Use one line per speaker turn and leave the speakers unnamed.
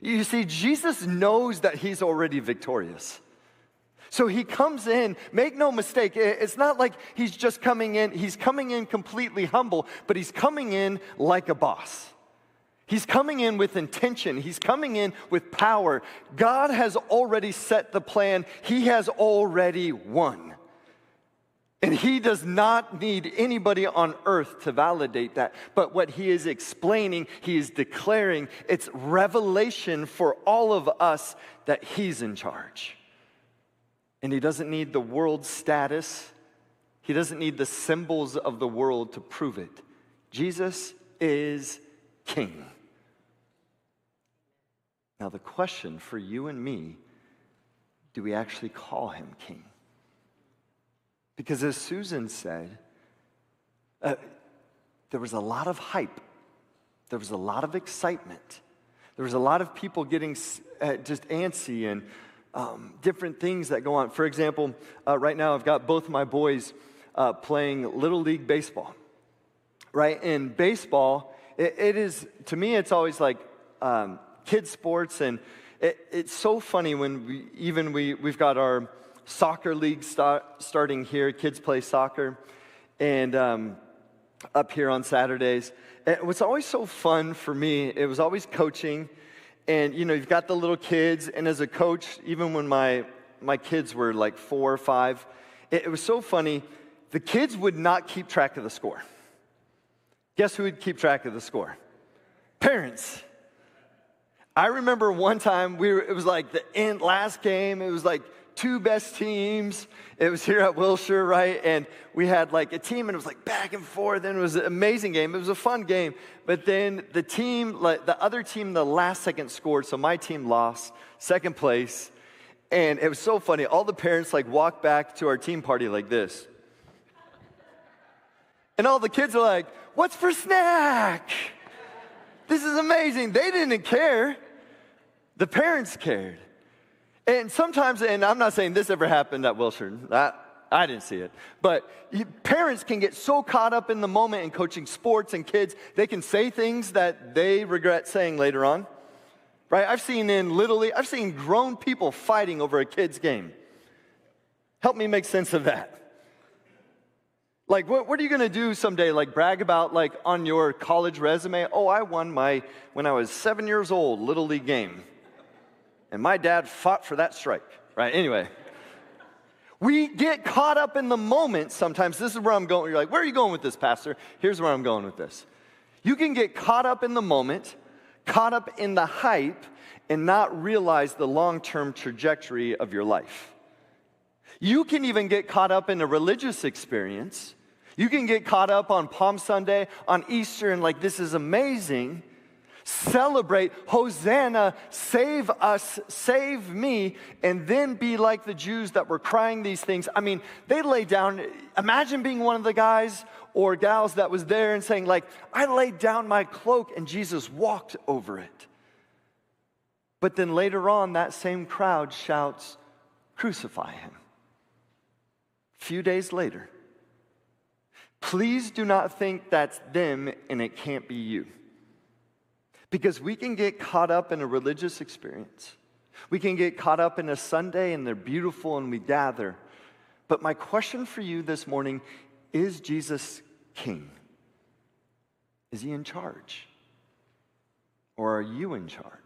You see, Jesus knows that he's already victorious. So he comes in, make no mistake, it's not like he's just coming in, he's coming in completely humble, but he's coming in like a boss. He's coming in with intention. He's coming in with power. God has already set the plan. He has already won. And he does not need anybody on earth to validate that. But what he is explaining, he is declaring, it's revelation for all of us that he's in charge. And he doesn't need the world status. He doesn't need the symbols of the world to prove it. Jesus is king. Now the question for you and me, do we actually call him king? Because as Susan said, there was a lot of hype. There was a lot of excitement. There was a lot of people getting just antsy and different things that go on. For example, right now I've got both my boys playing Little League baseball. Right? In baseball, it is, to me, it's always like kids sports, and it's so funny when we've got our soccer league starting here. Kids play soccer, and up here on Saturdays. And what's always so fun for me, it was always coaching, and you've got the little kids, and as a coach, even when my kids were like 4 or 5, it was so funny. The kids would not keep track of the score. Guess who would keep track of the score? Parents. I remember one time it was like the last game. It was like 2 best teams. It was here at Wilshire, right? And we had like a team, and it was like back and forth, and it was an amazing game. It was a fun game. But then the other team, the last second scored, so my team lost, second place. And it was so funny. All the parents walked back to our team party like this. And all the kids are like, "What's for snack? This is amazing." They didn't care. The parents cared. And sometimes, and I'm not saying this ever happened at Wilshire. I didn't see it. But parents can get so caught up in the moment in coaching sports and kids, they can say things that they regret saying later on. Right? I've seen in Little League, I've seen grown people fighting over a kid's game. Help me make sense of that. What are you going to do someday? Brag about, on your college resume? "Oh, I won when I was 7 years old, Little League game. And my dad fought for that strike." Right? Anyway. We get caught up in the moment sometimes. This is where I'm going. You're like, "Where are you going with this, Pastor?" Here's where I'm going with this. You can get caught up in the moment, caught up in the hype, and not realize the long-term trajectory of your life. You can even get caught up in a religious experience. You can get caught up on Palm Sunday, on Easter, and this is amazing. Celebrate, Hosanna, save us, save me, and then be like the Jews that were crying these things. I mean, they lay down, imagine being one of the guys or gals that was there and saying, "I laid down my cloak," and Jesus walked over it. But then later on, that same crowd shouts, "Crucify him." A few days later. Please do not think that's them and it can't be you. Because we can get caught up in a religious experience. We can get caught up in a Sunday and they're beautiful and we gather. But my question for you this morning, is Jesus king? Is he in charge? Or are you in charge?